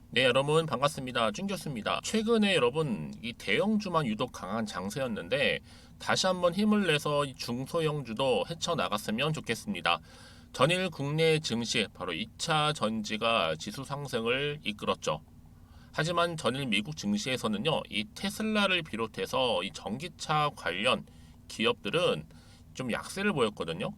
네, 여러분 반갑습니다. 쭝겼습니다. 최근에 여러분 이 대형주만 유독 강한 장세였는데 다시 한번 힘을 내서 이 중소형주도 헤쳐나갔으면 좋겠습니다. 전일 국내 증시 바로 2차 전지가 지수 상승을 이끌었죠. 하지만 전일 미국 증시에서는요, 이 테슬라를 비롯해서 이 전기차 관련 기업들은 좀 약세를 보였거든요.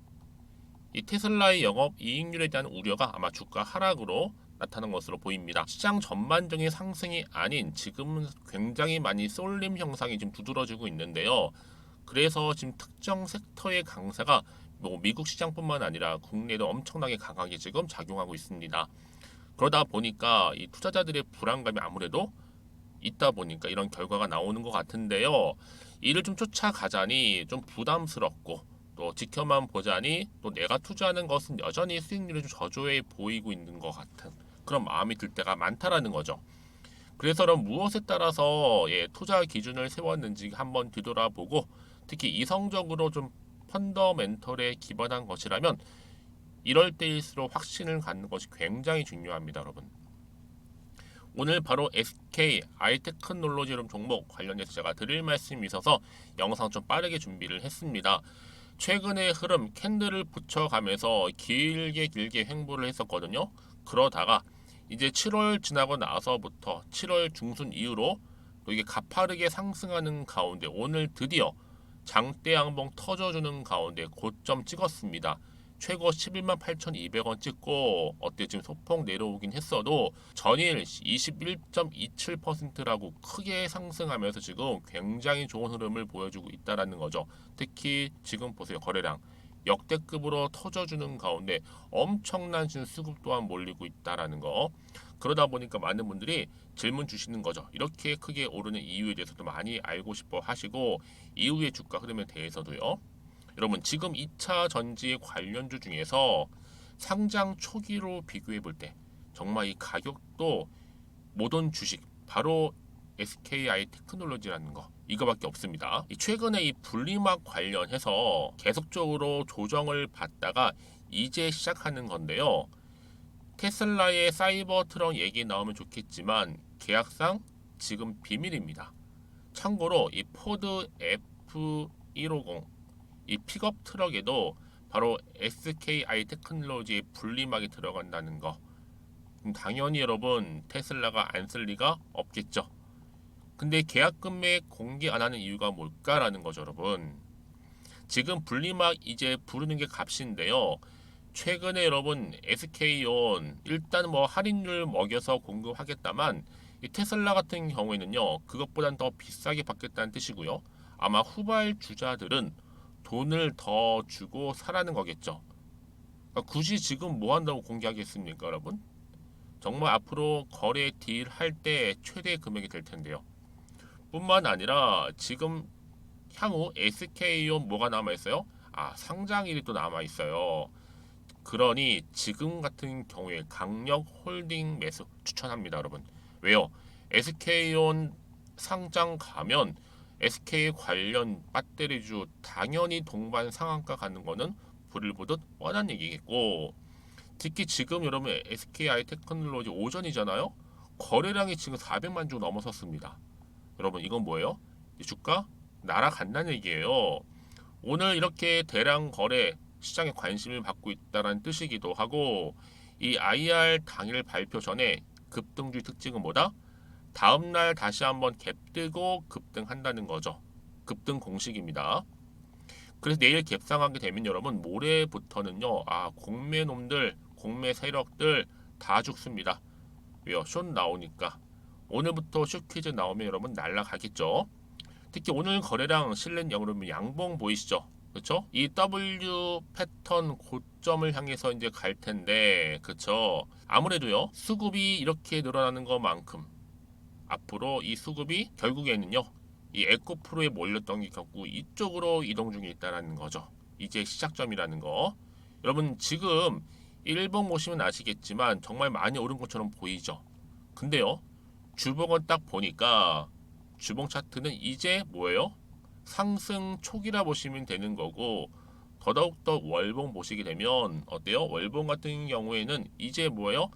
이 테슬라의 영업 이익률에 대한 우려가 아마 주가 하락으로 나타난 것으로 보입니다. 시장 전반적인 상승이 아닌 지금은 굉장히 많이 쏠림 형상이 지금 두드러지고 있는데요. 그래서 지금 특정 섹터의 강세가 뭐 미국 시장뿐만 아니라 국내도 엄청나게 강하게 지금 작용하고 있습니다. 그러다 보니까 이 투자자들의 불안감이 아무래도 있다 보니까 이런 결과가 나오는 것 같은데요. 이를 좀 쫓아가자니 좀 부담스럽고 또 지켜만 보자니 또 내가 투자하는 것은 여전히 수익률이 좀 저조해 보이고 있는 것 같은 그런 마음이 들 때가 많다라는 거죠. 그래서 그럼 무엇에 따라서 투자 기준을 세웠는지 한번 뒤돌아보고 특히 이성적으로 좀 펀더멘털에 기반한 것이라면 이럴 때일수록 확신을 갖는 것이 굉장히 중요합니다, 여러분. 오늘 바로 SK 아이테크놀로지 종목 관련해서 제가 드릴 말씀이 있어서 영상 좀 빠르게 준비를 했습니다. 최근의 흐름 캔들을 붙여가면서 길게 횡보를 했었거든요. 그러다가 이제 7월 지나고 나서부터 7월 중순 이후로 또 이게 가파르게 상승하는 가운데 오늘 드디어 장대 양봉 터져주는 가운데 고점 찍었습니다. 최고 11만 8,200원 찍고 어때 지금 소폭 내려오긴 했어도 전일 21.27%라고 크게 상승하면서 지금 굉장히 좋은 흐름을 보여주고 있다라는 거죠. 특히 지금 보세요. 거래량 역대급으로 터져주는 가운데 엄청난 지금 수급 또한 몰리고 있다라는 거. 그러다 보니까 많은 분들이 질문 주시는 거죠. 이렇게 크게 오르는 이유에 대해서도 많이 알고 싶어 하시고 이후의 주가 흐름에 대해서도요. 여러분 지금 2차 전지 관련주 중에서 상장 초기로 비교해 볼 때 정말 이 가격도 모던 주식 바로 SKI 테크놀로지라는 거 이거밖에 없습니다. 최근에 이 분리막 관련해서 계속적으로 조정을 받다가 이제 시작하는 건데요. 테슬라의 사이버 트럭 얘기 나오면 좋겠지만 계약상 지금 비밀입니다. 참고로 이 포드 F150 이 픽업 트럭에도 바로 SKI 테크놀로지의 분리막이 들어간다는 거. 당연히 여러분 테슬라가 안 쓸 리가 없겠죠. 근데 계약 금액 공개 안 하는 이유가 뭘까라는 거죠, 여러분. 지금 분리막 이제 부르는 게 값인데요. 최근에 여러분 SK온 일단 뭐 할인율 먹여서 공급하겠다만 이 테슬라 같은 경우에는요 그것보단 더 비싸게 받겠다는 뜻이고요. 아마 후발주자들은 돈을 더 주고 사라는 거겠죠. 그러니까 굳이 지금 뭐 한다고 공개하겠습니까, 여러분? 정말 앞으로 거래 딜 할 때 최대 금액이 될 텐데요. 뿐만 아니라 지금 향후 SK온 뭐가 남아 있어요? 아, 상장일이 또 남아 있어요. 그러니 지금 같은 경우에 강력 홀딩 매수 추천합니다, 여러분. 왜요? SK온 상장 가면 SK 관련 배터리주 당연히 동반 상한가 가는 거는 불을 보듯 뻔한 얘기겠고 특히 지금 여러분 SKI 테크놀로지 오전이잖아요. 거래량이 지금 400만 주 넘어섰습니다. 여러분 이건 뭐예요? 주가 날아간다는 얘기예요. 오늘 이렇게 대량 거래 시장에 관심을 받고 있다는 뜻이기도 하고 이 IR 당일 발표 전에 급등주의 특징은 뭐다? 다음날 다시 한번 갭 뜨고 급등한다는 거죠. 급등 공식입니다. 그래서 내일 갭상하게 되면 여러분 모레부터는요 공매 놈들 공매 세력들 다 죽습니다. 왜요? 숏 나오니까 오늘부터 숏 퀴즈 나오면 여러분 날라가겠죠. 특히 오늘 거래량 실린 여러분 양봉 보이시죠? 그렇죠? 이 W 패턴 고점을 향해서 이제 갈 텐데, 그렇죠? 아무래도요 수급이 이렇게 늘어나는 것만큼 앞으로 이 수급이 결국에는요 이 에코프로에 몰렸던 게 결국 이쪽으로 이동 중에 있다는 거죠. 이제 시작점이라는 거. 여러분 지금 일봉 보시면 아시겠지만 정말 많이 오른 것처럼 보이죠. 근데요 주봉은 딱 보니까 주봉 차트는 이제 뭐예요? 상승 초기라 보시면 되는 거고 더더욱더 월봉 보시게 되면 어때요? 월봉 같은 경우에는 이제 뭐예요?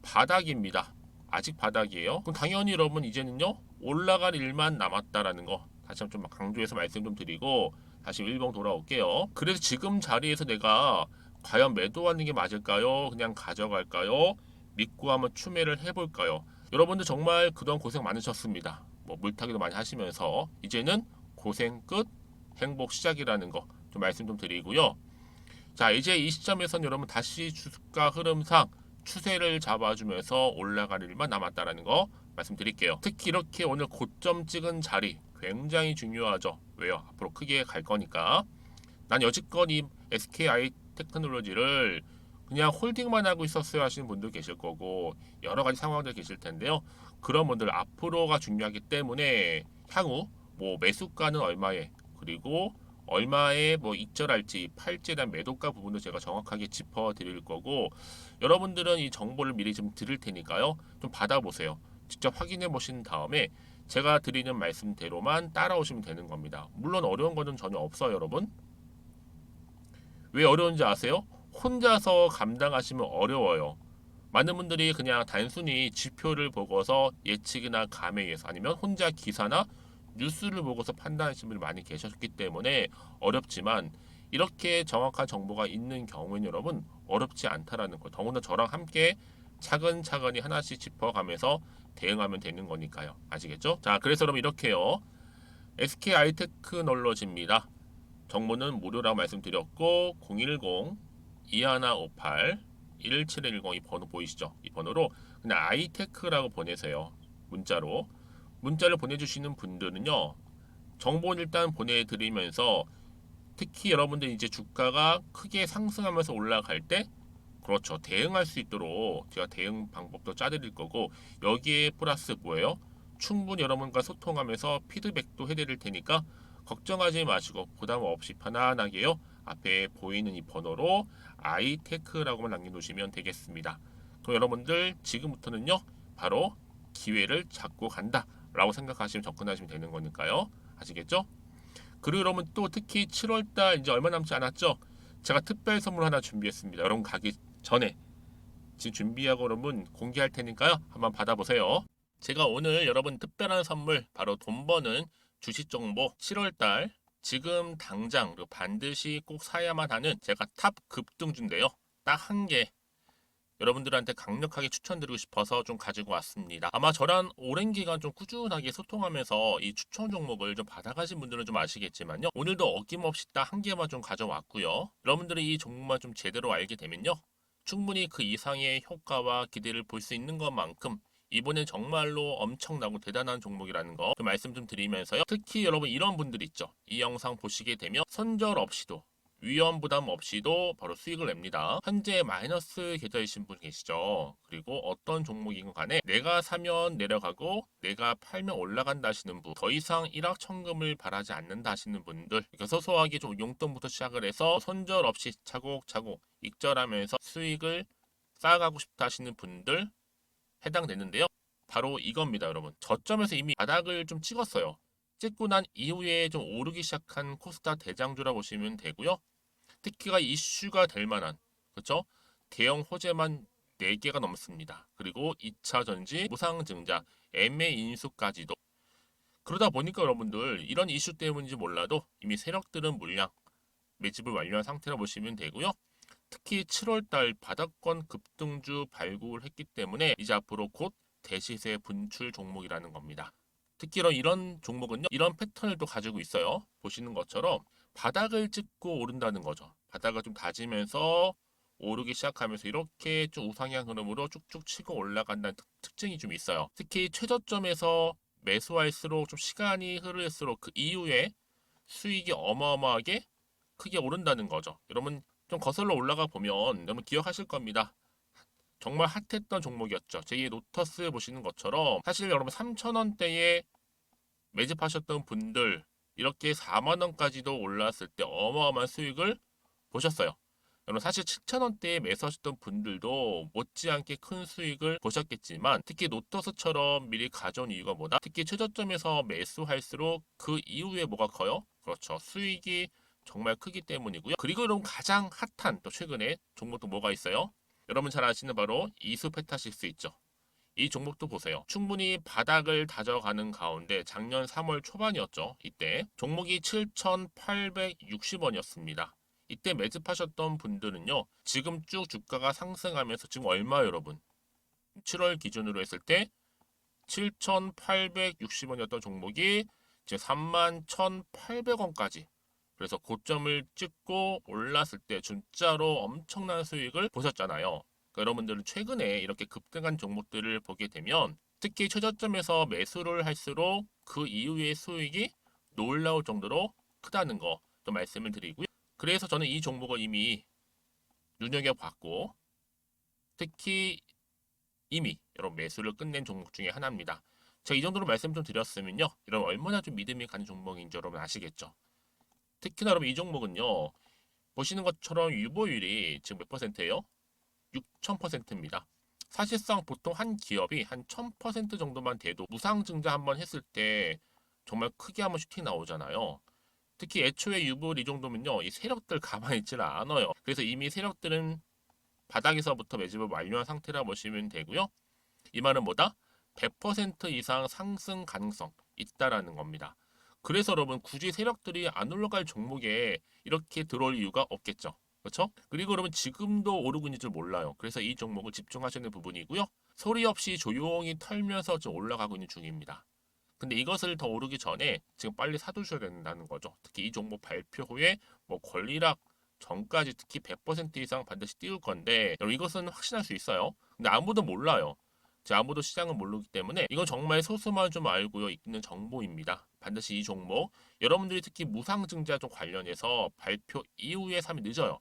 바닥입니다. 아직 바닥이에요. 그럼 당연히 여러분 이제는요 올라갈 일만 남았다라는 거 다시 한번 좀 강조해서 말씀 좀 드리고 다시 일봉 돌아올게요. 그래서 지금 자리에서 내가 과연 매도하는 게 맞을까요? 그냥 가져갈까요? 믿고 한번 추매를 해볼까요? 여러분들 정말 그동안 고생 많으셨습니다. 뭐 물타기도 많이 하시면서 이제는 고생 끝, 행복 시작이라는 거 좀 말씀 좀 드리고요. 자, 이제 이 시점에선 여러분 다시 주가 흐름상 추세를 잡아주면서 올라갈 일만 남았다라는 거 말씀드릴게요. 특히 이렇게 오늘 고점 찍은 자리 굉장히 중요하죠. 왜요? 앞으로 크게 갈 거니까. 난 여지껏 이 SKI 테크놀로지를 그냥 홀딩만 하고 있었어야 하시는 분들 계실 거고 여러 가지 상황들 계실 텐데요. 그런 분들 앞으로가 중요하기 때문에 향후 뭐 매수가는 얼마에 그리고 얼마에 뭐 익절할지 팔지에 대한 매도가 부분도 제가 정확하게 짚어 드릴 거고 여러분들은 이 정보를 미리 좀 드릴 테니까요. 좀 받아보세요. 직접 확인해 보신 다음에 제가 드리는 말씀대로만 따라오시면 되는 겁니다. 물론 어려운 거는 전혀 없어요, 여러분. 왜 어려운지 아세요? 혼자서 감당하시면 어려워요. 많은 분들이 그냥 단순히 지표를 보고서 예측이나 감에 의해서 아니면 혼자 기사나 뉴스를 보고서 판단하시는 분이 많이 계셨기 때문에 어렵지만 이렇게 정확한 정보가 있는 경우에는 여러분 어렵지 않다라는 거. 더구나 저랑 함께 차근차근히 하나씩 짚어가면서 대응하면 되는 거니까요. 아시겠죠? 자, 그래서 여러분 이렇게요. SK 아이테크놀로지입니다. 정보는 무료라고 말씀드렸고 010-2158-1710 이 번호 보이시죠? 이 번호로 그냥 아이테크라고 보내세요. 문자를 보내주시는 분들은요. 정보는 일단 보내드리면서 특히 여러분들 이제 주가가 크게 상승하면서 올라갈 때 그렇죠. 대응할 수 있도록 제가 대응 방법도 짜드릴 거고 여기에 플러스 뭐예요? 충분히 여러분과 소통하면서 피드백도 해드릴 테니까 걱정하지 마시고 부담 없이 편안하게요. 앞에 보이는 이 번호로 아이테크라고만 남겨놓으시면 되겠습니다. 그럼 여러분들 지금부터는요. 바로 기회를 잡고 간다 라고 생각하시면 접근하시면 되는 거니까요. 아시겠죠? 그리고 여러분 또 특히 7월달 이제 얼마 남지 않았죠? 제가 특별 선물 하나 준비했습니다. 여러분 가기 전에 지금 준비하고 여러분 공개할 테니까요. 한번 받아보세요. 제가 오늘 여러분 특별한 선물 바로 돈 버는 주식 정보 7월달 지금 당장 그리고 반드시 꼭 사야만 하는 제가 탑 급등주인데요. 딱 한 개 여러분들한테 강력하게 추천드리고 싶어서 좀 가지고 왔습니다. 아마 저랑 오랜 기간 좀 꾸준하게 소통하면서 이 추천 종목을 좀 받아가신 분들은 좀 아시겠지만요. 오늘도 어김없이 딱 한 개만 좀 가져왔고요. 여러분들이 이 종목만 좀 제대로 알게 되면요. 충분히 그 이상의 효과와 기대를 볼 수 있는 것만큼 이번엔 정말로 엄청나고 대단한 종목이라는 거 좀 말씀 좀 드리면서요. 특히 여러분 이런 분들 있죠. 이 영상 보시게 되면 손절 없이도 위험 부담 없이도 바로 수익을 냅니다. 현재 마이너스 계좌이신 분 계시죠? 그리고 어떤 종목이건 간에 내가 사면 내려가고 내가 팔면 올라간다 하시는 분, 더 이상 일확천금을 바라지 않는다 하시는 분들, 그러니까 소소하게 좀 용돈부터 시작을 해서 손절 없이 차곡차곡 익절하면서 수익을 쌓아가고 싶다 하시는 분들 해당되는데요. 바로 이겁니다, 여러분. 저점에서 이미 바닥을 좀 찍었어요. 찍고 난 이후에 좀 오르기 시작한 코스닥 대장주라 보시면 되고요. 특히가 이슈가 될 만한 그렇죠? 대형 호재만 4개가 넘습니다. 그리고 2차 전지, 무상증자, MA 인수까지도 그러다 보니까 여러분들 이런 이슈 때문인지 몰라도 이미 세력들은 물량 매집을 완료한 상태라 보시면 되고요. 특히 7월달 바닥권 급등주 발굴했기 때문에 이제 앞으로 곧 대시세 분출 종목이라는 겁니다. 특히 이런 종목은요. 이런 패턴을 또 가지고 있어요. 보시는 것처럼 바닥을 찍고 오른다는 거죠. 바닥을 좀 다지면서 오르기 시작하면서 이렇게 좀 우상향 흐름으로 쭉쭉 치고 올라간다는 특징이 좀 있어요. 특히 최저점에서 매수할수록 좀 시간이 흐를수록 그 이후에 수익이 어마어마하게 크게 오른다는 거죠. 여러분 좀 거슬러 올라가 보면 여러분 기억하실 겁니다. 정말 핫했던 종목이었죠. 제2의 노터스 보시는 것처럼 사실 여러분 3,000원대에 매집하셨던 분들 이렇게 4만 원까지도 올랐을 때 어마어마한 수익을 보셨어요. 여러분 사실 7,000원대에 매수하셨던 분들도 못지않게 큰 수익을 보셨겠지만 특히 노터스처럼 미리 가져온 이유가 뭐다? 특히 최저점에서 매수할수록 그 이후에 뭐가 커요? 그렇죠. 수익이 정말 크기 때문이고요. 그리고 여러분 가장 핫한 또 최근에 종목도 뭐가 있어요? 여러분 잘 아시는 바로 이수페타시스 있죠. 이 종목도 보세요. 충분히 바닥을 다져가는 가운데 작년 3월 초반이었죠. 이때 종목이 7,860원이었습니다. 이때 매집하셨던 분들은요. 지금 쭉 주가가 상승하면서 지금 얼마 여러분? 7월 기준으로 했을 때 7,860원이었던 종목이 이제 31,800원까지 그래서 고점을 찍고 올랐을 때 진짜로 엄청난 수익을 보셨잖아요. 그러니까 여러분들은 최근에 이렇게 급등한 종목들을 보게 되면 특히 최저점에서 매수를 할수록 그 이후의 수익이 놀라울 정도로 크다는 거 또 말씀을 드리고요. 그래서 저는 이 종목을 이미 눈여겨봤고 특히 이미 여러분 매수를 끝낸 종목 중에 하나입니다. 제가 이 정도로 말씀 좀 드렸으면요. 여러분 얼마나 좀 믿음이 가는 종목인지 여러분 아시겠죠? 특히나 여러분 이 종목은요. 보시는 것처럼 유보율이 지금 몇 퍼센트예요? 6,000%입니다. 사실상 보통 한 기업이 한 1,000% 정도만 돼도 무상증자 한번 했을 때 정말 크게 한번 슈팅 나오잖아요. 특히 애초에 유보율 이 정도면요. 이 세력들 가만히 있지를 않아요. 그래서 이미 세력들은 바닥에서부터 매집을 완료한 상태라 보시면 되고요. 이 말은 뭐다? 100% 이상 상승 가능성 있다라는 겁니다. 그래서 여러분 굳이 세력들이 안 올라갈 종목에 이렇게 들어올 이유가 없겠죠. 그렇죠? 그리고 여러분 지금도 오르고 있는 줄 몰라요. 그래서 이 종목을 집중하시는 부분이고요. 소리 없이 조용히 털면서 좀 올라가고 있는 중입니다. 근데 이것을 더 오르기 전에 지금 빨리 사두셔야 된다는 거죠. 특히 이 종목 발표 후에 뭐 권리락 전까지 특히 100% 이상 반드시 띄울 건데 여러분 이것은 확신할 수 있어요. 근데 아무도 몰라요. 아무도 시장을 모르기 때문에 이건 정말 소수만 좀 알고 있는 정보입니다. 반드시 이 종목 여러분들이 특히 무상증자 쪽 관련해서 발표 이후에 사면 늦어요.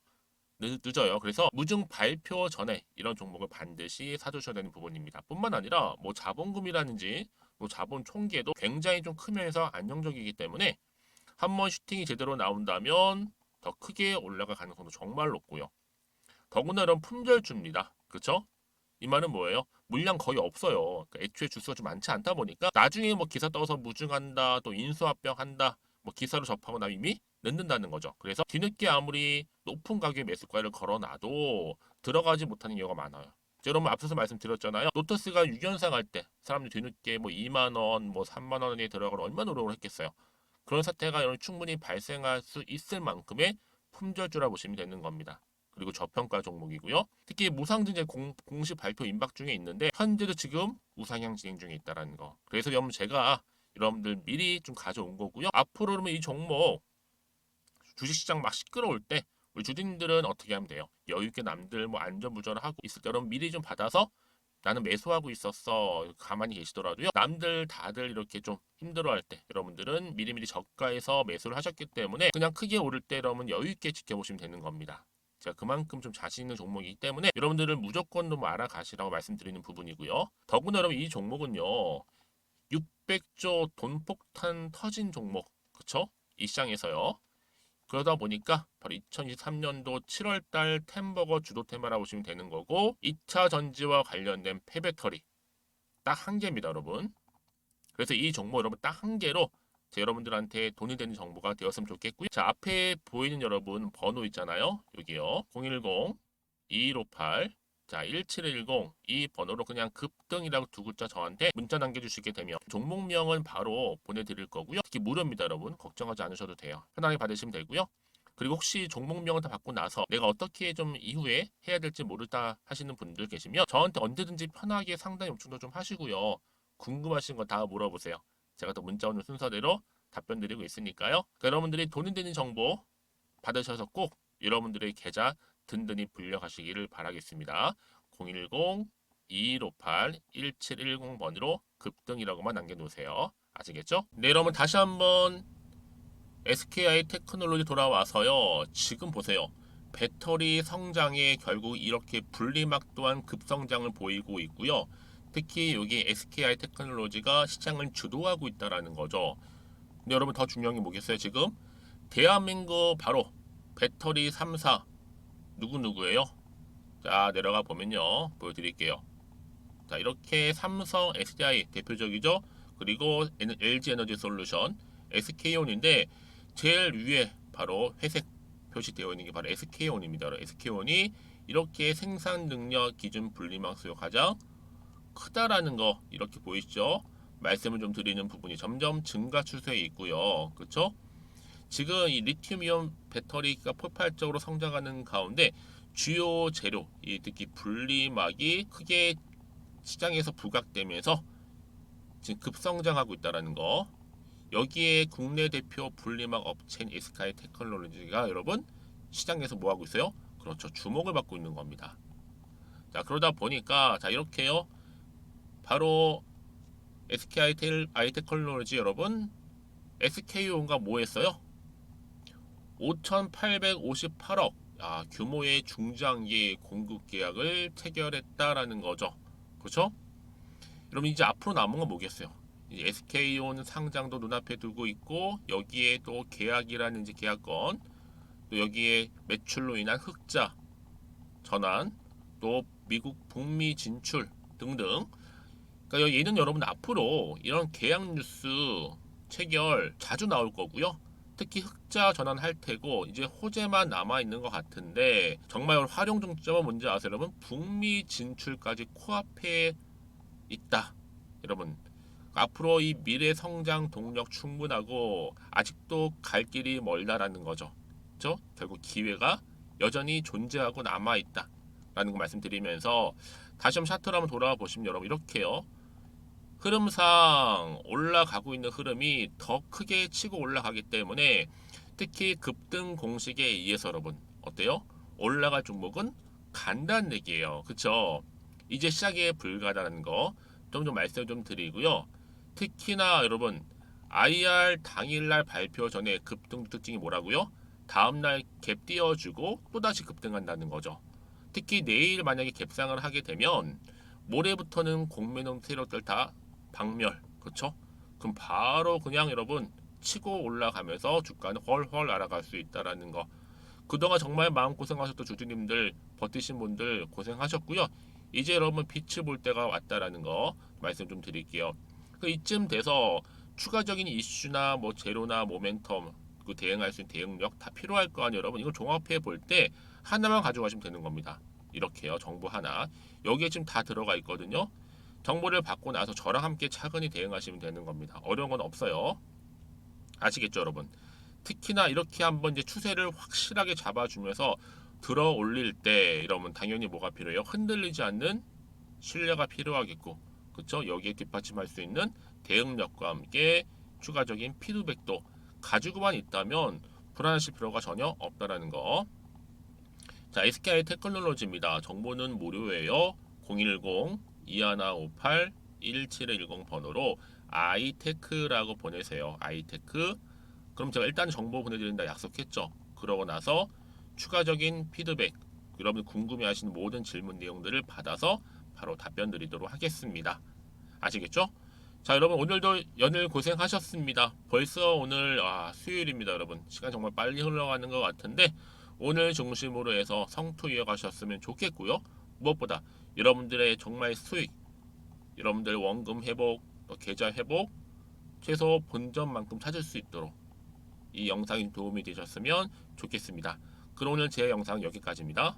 늦어요. 그래서 무증 발표 전에 이런 종목을 반드시 사두셔야 되는 부분입니다. 뿐만 아니라 뭐 자본금이라든지 뭐 자본 총계도 굉장히 좀 크면서 안정적이기 때문에 한번 슈팅이 제대로 나온다면 더 크게 올라갈 가능성도 정말 높고요. 더구나 이런 품절주입니다. 그렇죠? 이 말은 뭐예요? 물량 거의 없어요. 그러니까 애초에 주수가 좀 많지 않다 보니까 나중에 뭐 기사 떠서 무증한다, 또 인수합병한다, 뭐 기사로 접하고 나면 이미 늦는다는 거죠. 그래서 뒤늦게 아무리 높은 가격의 매수가를 걸어놔도 들어가지 못하는 경우가 많아요. 여러분 앞서서 말씀드렸잖아요. 로터스가 6연상 할 때 사람들이 뒤늦게 뭐 2만 원, 뭐 3만 원에 들어가고 얼마나 노력을 했겠어요. 그런 사태가 여러분 충분히 발생할 수 있을 만큼의 품절주라 보시면 되는 겁니다. 그리고 저평가 종목이고요. 특히 무상증자 공식 발표 임박 중에 있는데 현재도 지금 우상향 진행 중에 있다는 거. 그래서 여러분 제가 여러분들 미리 좀 가져온 거고요. 앞으로 그러면 이 종목 주식시장 막 시끄러울 때 우리 주주님들은 어떻게 하면 돼요? 여유 있게 남들 뭐 안전부전을 하고 있을 때 여러분 미리 좀 받아서 나는 매수하고 있었어 가만히 계시더라도요. 남들 다들 이렇게 좀 힘들어할 때 여러분들은 미리미리 저가에서 매수를 하셨기 때문에 그냥 크게 오를 때 여러분 여유 있게 지켜보시면 되는 겁니다. 제가 그만큼 좀 자신 있는 종목이기 때문에 여러분들은 무조건 좀 알아가시라고 말씀드리는 부분이고요. 더구나 여러분 이 종목은요. 600조 돈폭탄 터진 종목 그쵸? 이 시장에서요. 그러다 보니까 바로 2023년도 7월달 템버거 주도 테마라고 보시면 되는 거고 2차 전지와 관련된 폐배터리 딱 한 개입니다 여러분. 그래서 이 정보 여러분 딱 한 개로 여러분들한테 돈이 되는 정보가 되었으면 좋겠고요. 자 앞에 보이는 여러분 번호 있잖아요. 여기요. 010-2158 자 1710 이 번호로 그냥 급등이라고 두 글자 저한테 문자 남겨주시게 되면 종목명은 바로 보내드릴 거고요. 특히 무료입니다 여러분. 걱정하지 않으셔도 돼요. 편하게 받으시면 되고요. 그리고 혹시 종목명을 다 받고 나서 내가 어떻게 좀 이후에 해야 될지 모르다 하시는 분들 계시면 저한테 언제든지 편하게 상담 요청도 좀 하시고요. 궁금하신 거 다 물어보세요. 제가 또 문자 오는 순서대로 답변 드리고 있으니까요. 그러니까 여러분들이 돈이 되는 정보 받으셔서 꼭 여러분들의 계좌 든든히 불려가시기를 바라겠습니다. 010-2158-1710번으로 급등이라고만 남겨놓으세요. 아시겠죠? 네, 여러분 다시 한번 SKI 테크놀로지 돌아와서요. 지금 보세요. 배터리 성장에 결국 이렇게 분리막 또한 급성장을 보이고 있고요. 특히 여기 SKI 테크놀로지가 시장을 주도하고 있다라는 거죠. 근데 여러분 더 중요한 게 뭐겠어요? 지금 대한민국 바로 배터리 3사 누구누구예요? 자 내려가 보면요. 보여드릴게요. 자 이렇게 삼성, SDI 대표적이죠. 그리고 LG 에너지 솔루션, SK온인데 제일 위에 바로 회색 표시되어 있는 게 바로 SK온입니다. SK온이 이렇게 생산 능력 기준 분리막 수요 가장 크다라는 거 이렇게 보이시죠? 말씀을 좀 드리는 부분이 점점 증가 추세에 있고요. 그렇죠? 지금 이 리튬이온 배터리가 폭발적으로 성장하는 가운데 주요 재료, 이 특히 분리막이 크게 시장에서 부각되면서 지금 급성장하고 있다는 거. 여기에 국내 대표 분리막 업체인 SK 테크놀로지가 여러분 시장에서 뭐 하고 있어요? 그렇죠. 주목을 받고 있는 겁니다. 자, 그러다 보니까 자, 이렇게요. 바로 SK 아이테크놀로지 여러분 SK온과 뭐 했어요? 5,858억 규모의 중장기 공급 계약을 체결했다라는 거죠. 그렇죠? 여러분 이제 앞으로 남은 건 뭐겠어요? SK온 상장도 눈앞에 두고 있고 여기에 또 계약이라는 이제 계약건 또 여기에 매출로 인한 흑자 전환 또 미국 북미 진출 등등 그러니까 얘는 여러분 앞으로 이런 계약 뉴스 체결 자주 나올 거고요. 특히 흑자 전환할 테고 이제 호재만 남아 있는 것 같은데 정말 활용 중점은 뭔지 아세요, 여러분? 북미 진출까지 코앞에 있다, 여러분. 앞으로 이 미래 성장 동력 충분하고 아직도 갈 길이 멀다라는 거죠. 그렇죠? 결국 기회가 여전히 존재하고 남아 있다라는 거 말씀드리면서 다시 한번 차트로 한번 돌아와 보시면 여러분 이렇게요. 흐름상 올라가고 있는 흐름이 더 크게 치고 올라가기 때문에 특히 급등 공식에 의해서 여러분 어때요? 올라갈 종목은 간다는 얘기예요. 그쵸? 이제 시작에 불과하다는 거 좀 말씀 좀 드리고요. 특히나 여러분 IR 당일날 발표 전에 급등 특징이 뭐라고요? 다음날 갭 띄워주고 또다시 급등한다는 거죠. 특히 내일 만약에 갭상을 하게 되면 모레부터는 공매도 세력들 다 박멸, 그렇죠? 그럼 바로 그냥 여러분 치고 올라가면서 주가는 훨훨 날아갈 수 있다라는 거. 그동안 정말 마음고생하셨던 주주님들 버티신 분들 고생하셨고요. 이제 여러분 빛을 볼 때가 왔다라는 거 말씀 좀 드릴게요. 그 이쯤 돼서 추가적인 이슈나 뭐 재료나 모멘텀 그 대응할 수 있는 대응력 다 필요할 거 아니에요, 여러분. 이거 종합해 볼 때 하나만 가져가시면 되는 겁니다. 이렇게요, 정보 하나. 여기에 지금 다 들어가 있거든요. 정보를 받고 나서 저랑 함께 차근히 대응하시면 되는 겁니다. 어려운 건 없어요. 아시겠죠, 여러분? 특히나 이렇게 한번 이제 추세를 확실하게 잡아주면서 들어 올릴 때 이러면 당연히 뭐가 필요해요? 흔들리지 않는 신뢰가 필요하겠고, 그렇죠? 여기에 뒷받침할 수 있는 대응력과 함께 추가적인 피드백도 가지고만 있다면 불안하실 필요가 전혀 없다라는 거. 자, SKI 테크놀로지입니다. 정보는 무료예요. 010-2158-1710 번호로 아이테크라고 보내세요. 아이테크. 그럼 제가 일단 정보 보내드린다 약속했죠. 그러고 나서 추가적인 피드백, 여러분 궁금해하시는 모든 질문 내용들을 받아서 바로 답변 드리도록 하겠습니다. 아시겠죠? 자, 여러분 오늘도 연일 고생하셨습니다. 벌써 오늘 수요일입니다, 여러분. 시간 정말 빨리 흘러가는 것 같은데 오늘 중심으로 해서 성투 이어가셨으면 좋겠고요. 무엇보다 여러분들의 정말 수익, 여러분들 원금 회복, 또 계좌 회복, 최소 본전만큼 찾을 수 있도록 이 영상이 도움이 되셨으면 좋겠습니다. 그럼 오늘 제 영상 여기까지입니다.